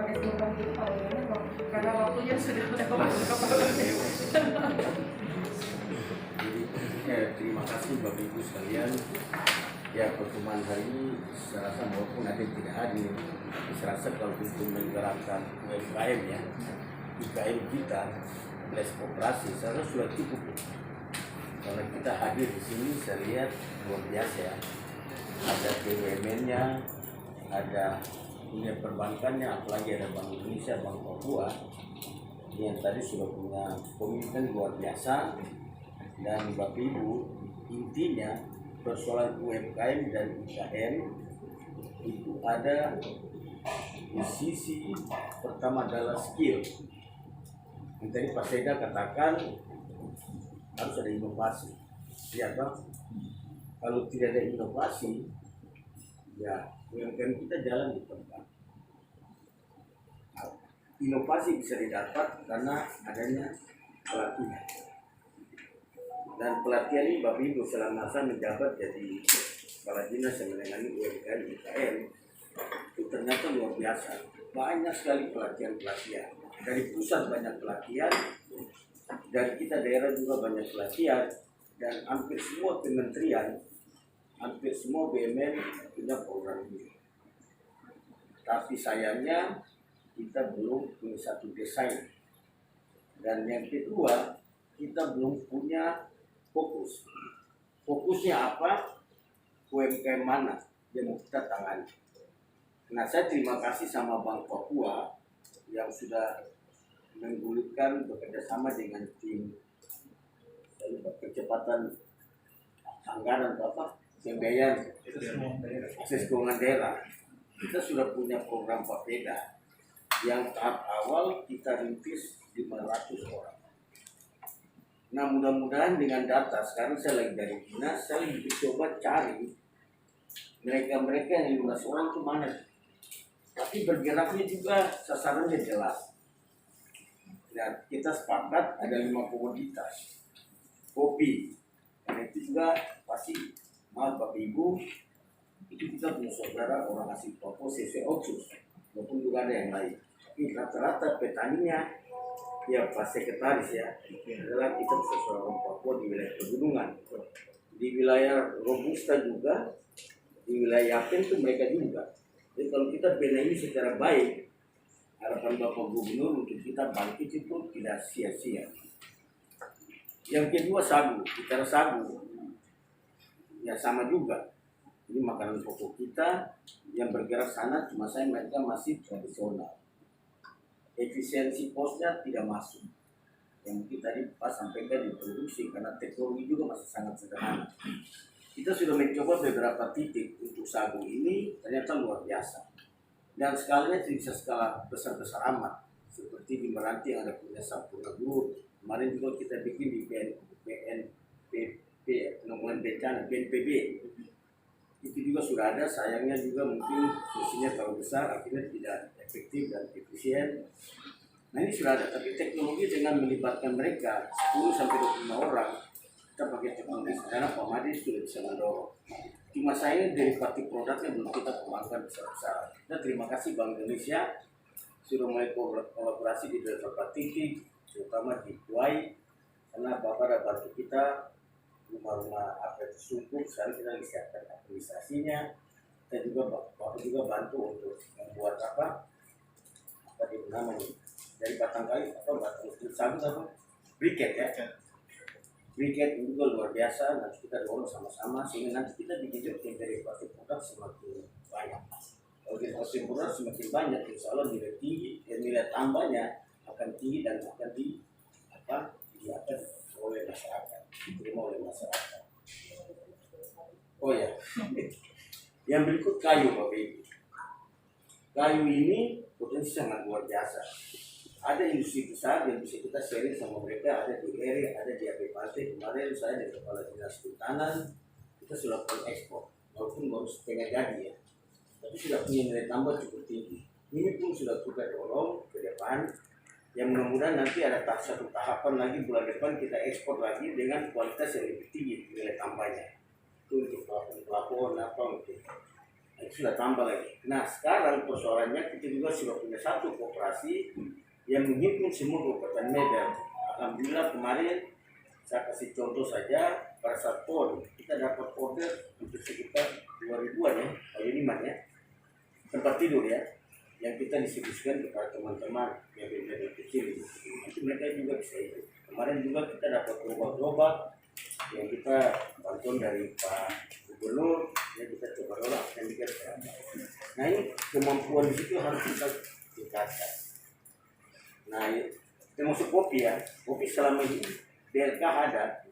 S2 itu panggilannya karena waktunya sudah lewat. Jadi terima kasih Bapak Ibu sekalian. Ya, pertemuan hari ini saya rasa maupun ada yang tidak hadir, saya rasa kalau untuk menggerakkan UMKM ya, UKM kita, les koperasi, saya rasa sudah cukup. Kalau kita hadir di sini, saya lihat luar biasa ya. Ada BUMN-nya, ada dunia perbankannya, apalagi ada Bank Indonesia, Bank Papua, yang tadi sudah punya komitmen luar biasa. Dan Bapak Ibu, intinya persoalan UMKM dan UKM itu ada di sisi pertama adalah skill. Yang tadi Pak Seda katakan harus ada inovasi. Ya Bang, kalau tidak ada inovasi, ya UMKM kita jalan di tempat. Inovasi bisa didapat karena adanya pelatihan. Dan pelatihan ini Bapak Ibu selama saya menjabat jadi kepala dinas yang menangani UMKM UKM itu ternyata luar biasa. Banyak sekali pelatihan-pelatihan. Dari pusat banyak pelatihan, dari kita daerah juga banyak pelatihan, dan hampir semua kementerian, hampir semua BUMN punya program ini. Tapi sayangnya kita belum punya satu desain. Dan yang kedua, kita belum punya fokus. Fokusnya apa? UMKM mana yang mau kita tangani. Nah, saya terima kasih sama Bank Papua yang sudah menggulirkan bekerjasama dengan tim percepatan anggaran apa pembiayaan akses keuangan daerah. Kita sudah punya program Papeda yang tahap awal kita rintis 500 orang. Nah, mudah-mudahan dengan data, sekarang saya lagi dari dinas, saya lagi coba cari mereka-mereka yang 15 orang itu mana. Tapi bergeraknya juga sasarannya jelas. Dan kita sepakat ada 5 komoditas. Kopi, dan itu juga pasti, maaf Bapak Ibu, itu kita punya saudara orang asli Papua, CC Otsus, maupun juga ada yang lain. Tapi rata-rata petaninya, ya Pak Sekretaris ya, adalah kita sesuai orang Papua di wilayah pegunungan, di wilayah Robusta juga, di wilayah Yapen itu mereka juga. Jadi kalau kita bina ini secara baik, harapan Bapak Gubernur untuk kita bangkit itu tidak sia-sia. Yang kedua sagu, bicara sagu, ya sama juga. Ini makanan pokok kita yang bergerak sana, cuma saya mereka masih tradisional. Efisiensi posnya tidak masuk. Yang mungkin tadi Pak sampaikan di produksi karena teknologi juga masih sangat sederhana. Kita sudah mencoba beberapa titik untuk sagu ini ternyata luar biasa. Dan skalanya tidak bisa skala besar-besar amat. Seperti di Meranti yang ada punya Sampurna Group. Kemarin juga kita bikin di BNPB. Itu juga sudah ada, sayangnya juga mungkin fungsinya terlalu besar, akhirnya tidak efektif dan efisien. Nah ini sudah ada, tapi teknologi dengan melibatkan mereka 10-25 orang, kita pakai teknologi karena Pak Madi sudah bisa mendorong. Cuma saya dari parti produknya belum kita kembangkan besar-besar. Nah terima kasih Bank Indonesia sudah mulai kolaborasi di beberapa titik, terutama di Kuwait, karena Bapak ada bantu kita rumah-rumah apa itu sungguh, sekarang kita siapkan administrasinya. Kita juga Bapak juga bantu untuk membuat apa di namanya dari batang kayu atau batang sagu apa briket ya. Briket itu juga luar biasa, nanti kita dorong sama-sama sehingga nanti kita digilir dari parti produk semakin banyak. Kalau kita sempurna semakin banyak, insya Allah nilai tinggi, nilai tambahnya akan tinggi dan akan diakan oleh masyarakat, diterima oleh masyarakat. Oh ya, yang berikut kayu Bapak Ibu. Kayu ini potensi sangat luar biasa. Ada industri besar yang bisa kita sharing sama mereka, ada di RI, ada di AP Pantai. Kemarin saya dari Kepala Dinas Kehutanan, kita sudah ekspor, walaupun baru setengah jadi ya. Tapi sudah punya nilai tambah cukup tinggi. Ini pun sudah kita dorong ke depan. Yang mudah-mudahan nanti ada satu tahapan lagi bulan depan kita ekspor lagi dengan kualitas yang lebih tinggi nilai tambahnya. Itu untuk pelapon apa untuk Itu sudah tambah lagi. Nah sekarang persoalannya kita juga sudah punya satu koperasi yang menghimpun semua Kabupaten Medan. Alhamdulillah kemarin saya kasih contoh saja pada saat PON kita dapat order untuk sekitar 2.000-an ya, Pak ya, tempat tidur ya, yang kita distribusikan kepada teman-teman yang lebih kecil. Itu mereka juga bisa itu. Kemarin juga kita dapat gerobak-gerobak yang kita bantuan dari Pak Gubernur, ya kita coba rolak dan dikerjakan. Nah ini kemampuan di situ harus kita tingkatkan. Nah termasuk kopi ya, kopi selama ini BLK ada,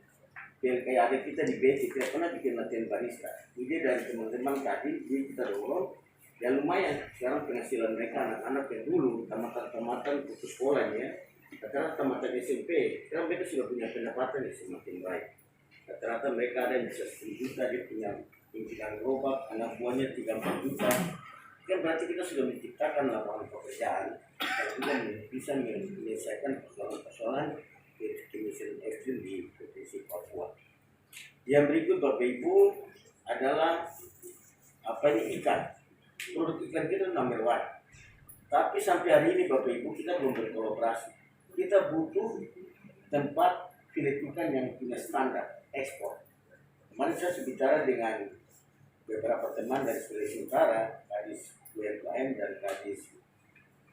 BLK yang ada kita di BC tidak pernah bikin latihan barista. Ide dari teman-teman tadi, jadi kita dorong, ya lumayan. Sekarang penghasilan mereka anak-anak yang dulu tamatan-tamatan putus sekolah ya, rata-rata tamatan SMP, sekarang mereka sudah punya pendapatan yang semakin baik. Rata-rata mereka ada yang bisa 10 juta, dia punya pimpinan gerobak, anak buahnya 3-4 juta. Kan berarti kita sudah menciptakan lapangan pekerjaan yang juga bisa menyelesaikan persoalan-persoalan kemiskinan ekstrim di provinsi Papua. Yang berikut Bapak Ibu adalah apa ini ikan. Produk ikan kita number one. Tapi sampai hari ini Bapak Ibu kita belum berkolaborasi. Kita butuh tempat filet ikan yang punya standar ekspor. Kemarin saya bicara dengan beberapa teman dari Sulawesi Utara, Kadis UMKM dan Kadis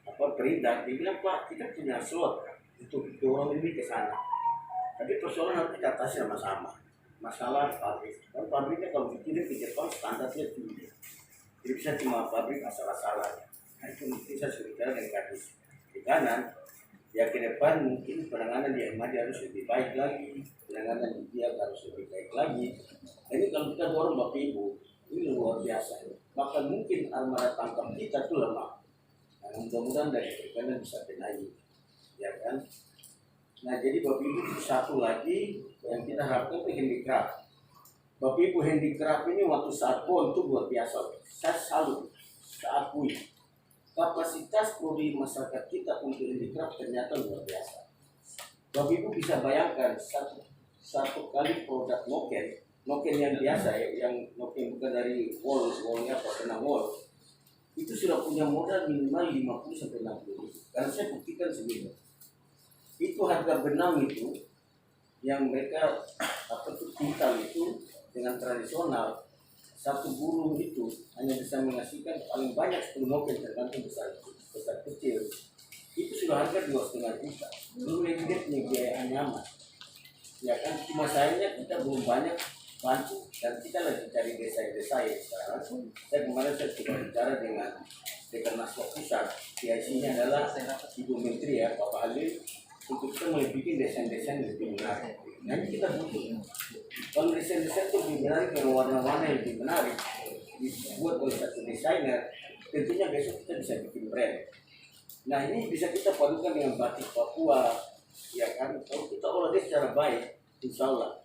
Perindak, dia bilang Pak kita punya slot untuk dorong lebih ke sana. Tapi persoalan harus kita atasi sama-sama. Masalah pabrik, kalau pabriknya kalau dikirim ke Jepang standarnya tinggi. Jadi bisa cuma pabrik asal-asalan. Nah itu mungkin saya sudah bicara dengan Kadis di kanan. Ya ke depan mungkin penanganan di Ahmadi harus lebih baik lagi, penanganan di Biak harus lebih baik lagi. Ini kalau kita dorong Bapak Ibu, ini luar biasa. Bahkan mungkin armada tangkap kita itu lemah. Nah, mudah-mudahan dari perikanan bisa benahi, ya kan? Nah jadi Bapak Ibu satu lagi yang kita harapkan itu handicraft. Bapak Ibu handicraft ini waktu saat PON itu luar biasa. Saya salut, saya akui. Kapasitas produksi masyarakat kita untuk handicraft ternyata luar biasa. Bapak Ibu bisa bayangkan satu kali produk noken yang biasa ya, yang noken bukan dari wallnya apa kena wall, itu sudah punya modal minimal 50 sampai 60 ribu. Karena saya buktikan sendiri. Itu harga benang itu yang mereka tintal itu dengan tradisional. Satu burung itu hanya bisa menghasilkan paling banyak 10 noken tergantung besar kecil. Itu sudah harga 2,5 juta. Belum lagi dia punya biaya anyaman. Ya kan cuma sayangnya kita belum banyak bantu dan kita lagi cari desa-desa sekarang. Saya kemarin coba bicara dengan Dekernasda Pusat. PIC-nya adalah Ibu Menteri ya Bapak Halil untuk kita mulai bikin desain-desain lebih menarik. Nanti kita butuh. Kalau desain-desain itu lebih menarik, kalau warna-warna yang lebih menarik dibuat oleh satu desainer, tentunya besok kita bisa bikin brand. Nah ini bisa kita padukan dengan batik Papua, ya kan? Kalau kita olah dia secara baik, insya Allah.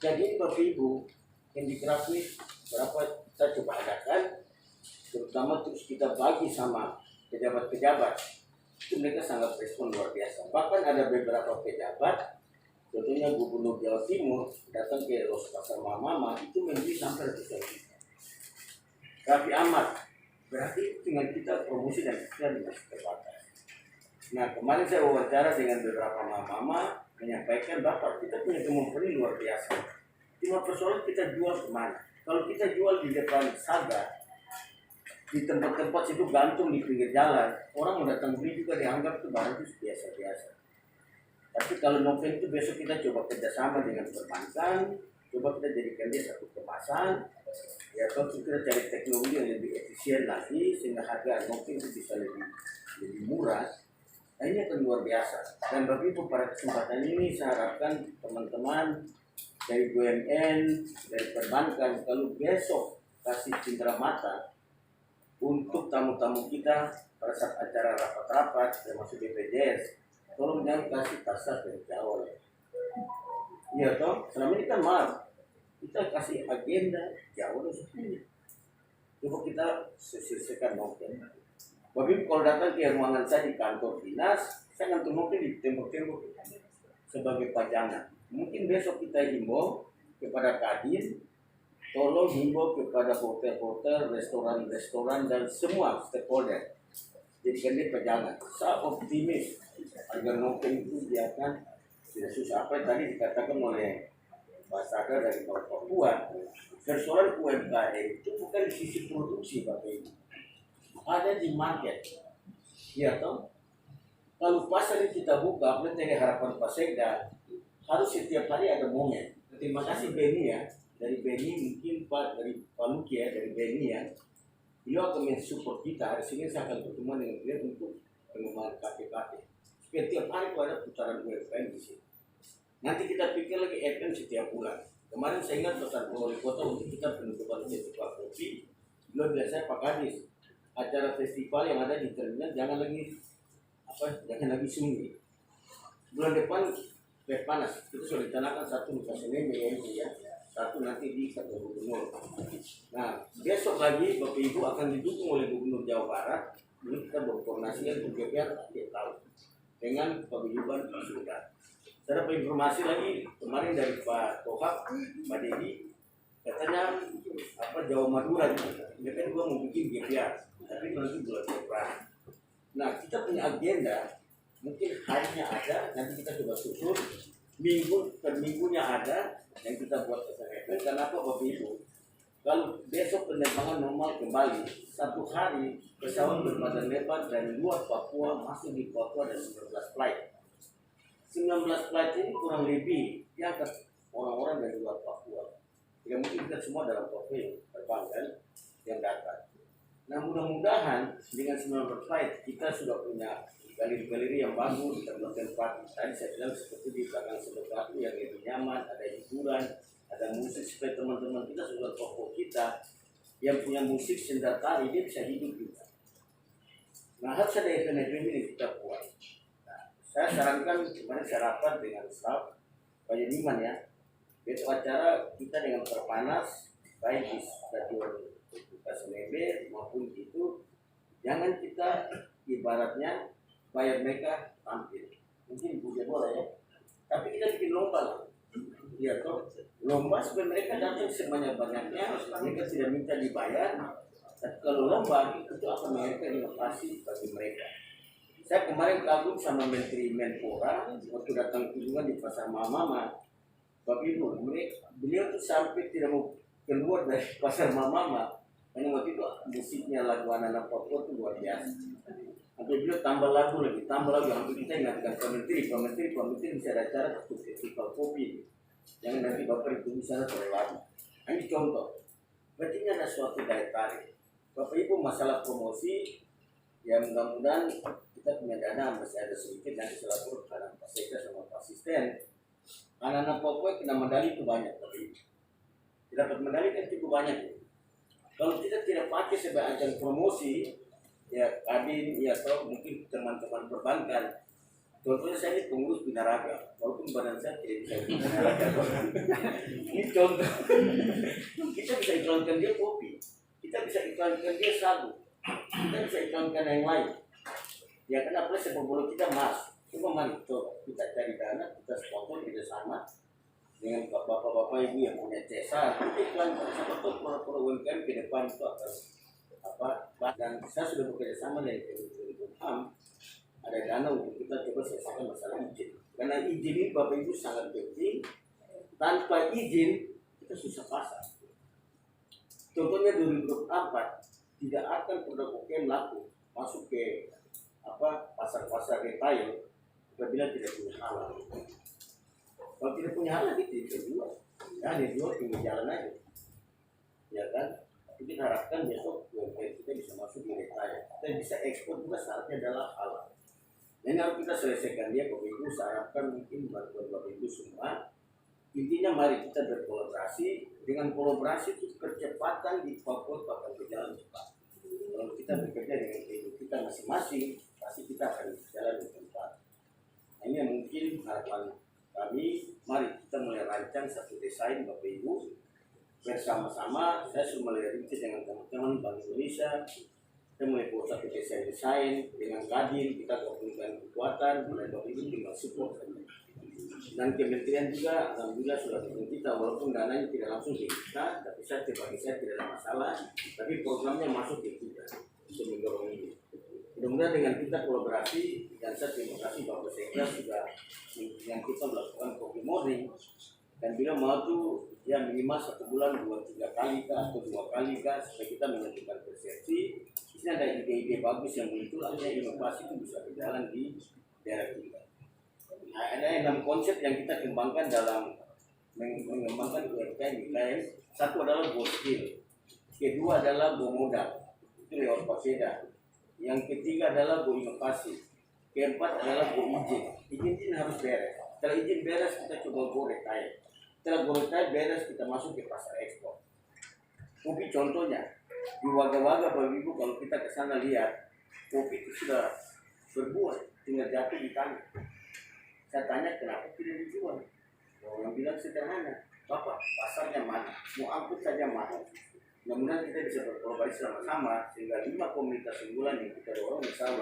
Jadi Bapak Ibu yang dikerafis berapa kita coba adakan, terutama terus kita bagi sama pejabat-pejabat. Itu mereka sangat respon luar biasa. Bahkan ada beberapa pejabat, contohnya Gubernur Jawa Timur datang ke Los Pasar Mama itu membeli sampai ratusan juta. Tapi amat berarti tinggal kita promosi dan kita masih terbatas. Nah kemarin saya wawancara dengan beberapa mama menyampaikan Bapak kita punya kemampuan luar biasa. Cuma persoalan kita jual kemana? Kalau kita jual di depan Saga, di tempat-tempat itu gantung di pinggir jalan, orang mau datang beli juga dianggap itu barang itu biasa-biasa. Tapi kalau novel itu besok kita coba kerjasama dengan perbankan, coba kita jadikan dia satu kemasan, ya kalau kita cari teknologi yang lebih efisien lagi sehingga harga novel itu bisa lebih murah. Nah ini akan luar biasa. Dan bagi Ibu pada kesempatan ini saya harapkan teman-teman dari BUMN, dari perbankan, kalau besok kasih cindera mata untuk tamu-tamu kita pada saat acara rapat-rapat termasuk BPJS, tolong jangan kasih tasar dari Jawa. Iya toh, selama ini kan maaf kita kasih agenda Jawa dan sebagainya. Coba kita selesaikan mungkin. Bapak kalau datang ke ruangan saya di kantor dinas, saya ngantuk mungkin di tembok-tembok sebagai pajangan. Mungkin besok kita himbau kepada Kadin tolong himbau kepada hotel-hotel, restoran-restoran dan semua stakeholder. Jadikan dia pegangan. Saya optimis agar noken itu dia akan tidak susah. Apa yang tadi dikatakan oleh Pak Sadar dari Papua, persoalan UMKM itu bukan di sisi produksi Bapak Ibu, ada di market. Ya toh, kalau pasar ini kita buka, apa yang harapan Pak Sekda, harus setiap hari ada momen. Terima kasih Beni ya, dari Beni mungkin Pak dari Pak Luki ya, dari Beni ya, beliau akan mensupport kita. Hari ini saya akan bertemu dengan beliau untuk pengembangan KPKP. Setiap hari itu ada putaran UMKM di sini. Nanti kita pikir lagi event setiap bulan. Kemarin saya ingat pesan wali kota untuk kita penutupan festival kopi. Beliau bilang saya Pak Kadis, acara festival yang ada di terminal jangan lagi sunyi. Bulan depan panas. Itu sudah ditanakan satu di Senin ya, satu nanti di kantor gubernur. Nah besok lagi Bapak Ibu akan didukung oleh Gubernur Jawa Barat. Ini kita berkoordinasi untuk DPR tiap tahun dengan paguyuban sudah. Saya dapat informasi lagi kemarin dari Pak Tohak, Pak Dedi, katanya Jawa Madura gitu. Dia kan gua mau bikin GPR, tapi nanti bulan Februari. Nah kita punya agenda, mungkin harinya ada, nanti kita coba susun, minggu per minggunya ada, yang kita buat kesehatan. Kenapa Bapak Ibu? Kalau besok penerbangan normal kembali, satu hari pesawat berbadan lebar dari luar Papua masuk di Papua ada 19 flight. 19 flight ini kurang lebih diangkat orang-orang dari luar Papua. Tidak mungkin kita semua dalam Papua yang terbang kan, yang datang. Nah mudah-mudahan dengan 19 flight kita sudah punya galeri-galeri yang bagus, tempat tadi saya bilang seperti di belakang sebelah yang lebih nyaman, ada hiburan, ada musik supaya teman-teman kita sudah Papua kita yang punya musik sendal tari dia bisa hidup juga. Nah harus ada event-event ini kita buat. Saya sarankan kemarin saya rapat dengan staf Pak Yediman ya, itu acara kita dengan terpanas baik di stadion Selembe maupun itu, jangan kita ibaratnya bayar mereka tampil, mungkin punya bola ya, tapi kita bikin lomba lah, ya toh lomba supaya mereka datang sebanyak-banyaknya, mereka tidak minta dibayar, tapi kalau lomba itu akan memberikan inovasi bagi mereka. Saya kemarin kagum sama Menteri Menpora waktu datang kunjungan di Pasar Mama. Bapak Ibu, beliau tuh sampai tidak mau keluar dari Pasar Mama. Karena waktu itu musiknya lagu anak-anak Papua itu luar biasa. Sampai beliau tambah lagu lagi. Hampir kita ingatkan Pak Menteri bisa ada acara untuk festival kopi. Jangan nanti Bapak itu bisa terlalu lama. Ini contoh. Berarti ini ada suatu daya tarik. Bapak Ibu masalah promosi, ya mudah-mudahan kita punya dana masih ada sedikit, nanti selalu karena Pak Sekda sama Pak Asisten. Anak-anak Papua kena medali itu banyak, tapi dapat medali kan cukup banyak. Kalau kita tidak pakai sebagai ajang promosi, ya Kadin, ya atau mungkin teman-teman perbankan. Contohnya saya ini pengurus binaraga, walaupun badan saya tidak bisa binaraga. Ini contoh. Kita bisa iklankan dia kopi, kita bisa iklankan dia sagu, kita bisa iklankan yang lain. Ya kenapa sepak bola kita mas? Cuma mari coba kita cari dana, kita sponsor kita sama dengan bapak-bapak ibu yang punya jasa. Kita iklan sama tuh para UMKM ke depan itu akan dan saya sudah bekerja sama dengan Kemenkumham, ada dana untuk kita coba selesaikan masalah izin. Karena izin ini bapak ibu sangat penting. Tanpa izin kita susah pasar. Contohnya 2024 tidak akan produk UMKM laku masuk ke pasar-pasar retail apabila tidak punya halal. Kalau tidak punya halal kita bisa jual, ya dijual tinggal jalan aja, ya kan? Tapi kita harapkan besok UMKM kita bisa masuk di retail, kita bisa ekspor juga syaratnya adalah halal. Ini harus kita selesaikan dia, Bapak Ibu. Saya harapkan mungkin bantuan Bapak Ibu semua. Intinya mari kita berkolaborasi. Dengan kolaborasi itu percepatan di Papua akan berjalan cepat. Kalau kita bekerja dengan kita masing-masing, pasti kita akan berjalan dengan cepat. Ini yang mungkin harapan kami. Mari kita mulai rancang satu desain Bapak Ibu bersama-sama. Saya sudah mulai rintis dengan teman-teman Bank Indonesia. Kita mulai buat satu desain dengan Kadin. Kita gabungkan kekuatan, mulai Bapak Ibu tinggal support. Dan kementerian juga alhamdulillah sudah dukung kita, walaupun dananya tidak langsung ke kita, tapi bagi saya tidak ada masalah, tapi programnya masuk ke kita untuk mendorong ini. Mudah-mudahan dengan kita kolaborasi, dan saya terima kasih Bapak Sekda sudah yang kita melakukan kopi morning, dan bila mau tuh ya minimal 1 bulan 2-3 kali kah atau 2 kali kah, supaya kita menentukan persepsi. Di sini ada ide-ide bagus yang muncul, artinya inovasi itu bisa berjalan di daerah kita. Nah, ada 6 konsep yang kita kembangkan dalam mengembangkan UMKM. Satu adalah go skill, kedua adalah go modal, itu lewat Paseda. Yang ketiga adalah go inovasi, keempat adalah go izin. Izin harus beres. Setelah izin beres kita coba go retail. Setelah go retail beres kita masuk ke pasar ekspor. Kopi contohnya di Waga-Waga Bapak Ibu, kalau kita ke sana lihat kopi itu sudah berbuah, tinggal jatuh di tanah. Saya tanya kenapa tidak dijual? Orang bilang sederhana, Bapak pasarnya mana? Mau angkut saja mahal. Mudah-mudahan kita bisa berkolaborasi sama-sama sehingga 5 komunitas unggulan yang kita dorong insya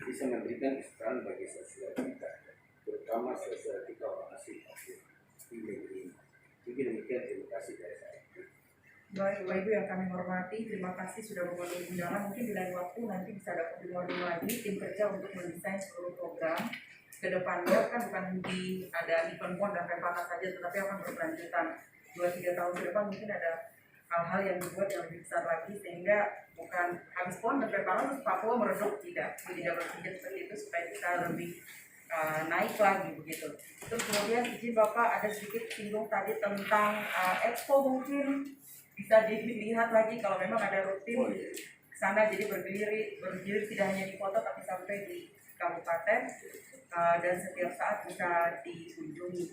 bisa memberikan kesejahteraan bagi sosial kita, terutama sosial kita orang asing. Mungkin demikian, terima kasih dari saya. Baik, Bapak Ibu yang kami hormati, terima kasih sudah memenuhi undangan. Mungkin di lain waktu nanti bisa ada pertemuan lagi tim kerja untuk mendesain seluruh program. Kedepannya kan bukan di ada event pon dan Pempanas saja, tetapi akan berkelanjutan 2-3 tahun ke depan mungkin ada hal-hal yang dibuat yang lebih besar lagi, sehingga bukan habis pon dan Pempanas terus Papua meredup, tidak berpikir seperti itu supaya kita lebih naik lagi begitu. Terus kemudian izin Bapak ada sedikit singgung tadi tentang expo, mungkin bisa dilihat lagi kalau memang ada rutin ke sana, jadi bergilir tidak hanya di kota tapi sampai di kabupaten. Dan setiap saat bisa dikunjungi.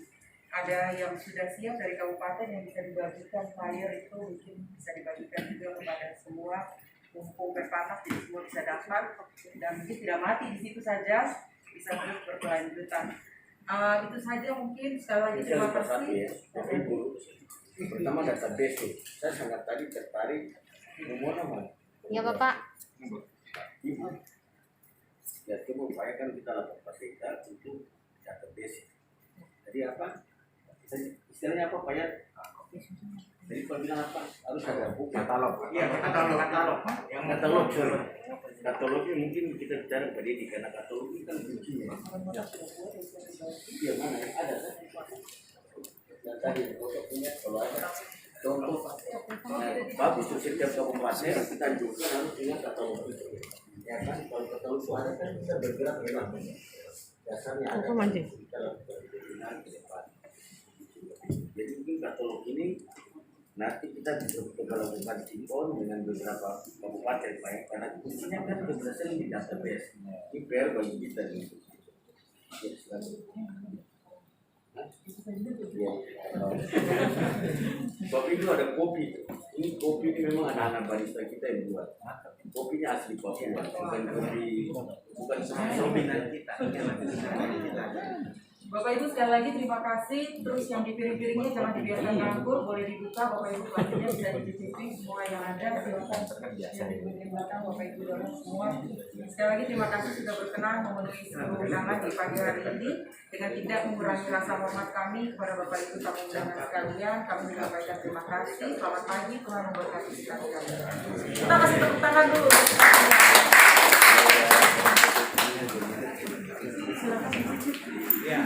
Ada yang sudah siap dari kabupaten yang bisa dibagikan flyer itu, mungkin bisa dibagikan juga kepada semua, mumpung berpanas jadi semua bisa dapat, dan mungkin tidak mati di situ saja, bisa terus berkelanjutan. Itu saja mungkin, sekali lagi terima kasih. Pertama database, saya sangat tadi tertarik nomor nama. Ya Bapak. Ibu. Ya, coba upayakan kita lakukan fasilitas untuk database. Jadi apa? Istilahnya apa Pak ya? Jadi kalau bilang apa? Harus ada buku. Katalog. Iya, katalog. Yang katalog, sorry. Katalognya mungkin kita bicara pada ini, karena katalog ini kan kuncinya. Iya, mana yang ada kan? Dan tadi fotonya kalau ada contoh bagus tuh setiap kabupaten kita juga harus punya katalog itu. Ya kan, kalau katalog itu ada kan bisa bergerak. Dasarnya ada. Kita lakukan pembinaan ke depan. Jadi mungkin katalog ini nanti kita bisa lakukan sinkron dengan beberapa kabupaten, Pak, karena kuncinya kan keberhasilan di database. Ini PR bagi kita nih. Bapak itu ada kopi. Ini kopi ini memang anak-anak barista kita yang buat. Kopinya asli Papua, bukan kopi, bukan sobinan kita. Bapak Ibu sekali lagi terima kasih. Terus yang di piring-piringnya jangan dibiarkan nganggur, boleh dibuka. Bapak Ibu selanjutnya bisa dicicipi semua yang ada. Silakan yang di piring belakang Bapak Ibu dorong semua. Sekali lagi terima kasih sudah berkenan memenuhi seluruh undangan di pagi hari ini. Dengan tidak mengurangi rasa hormat kami kepada Bapak Ibu tamu undangan sekalian, kami menyampaikan terima kasih. Selamat pagi, Tuhan memberkati kita sekalian. Kita kasih tepuk tangan dulu. Ya.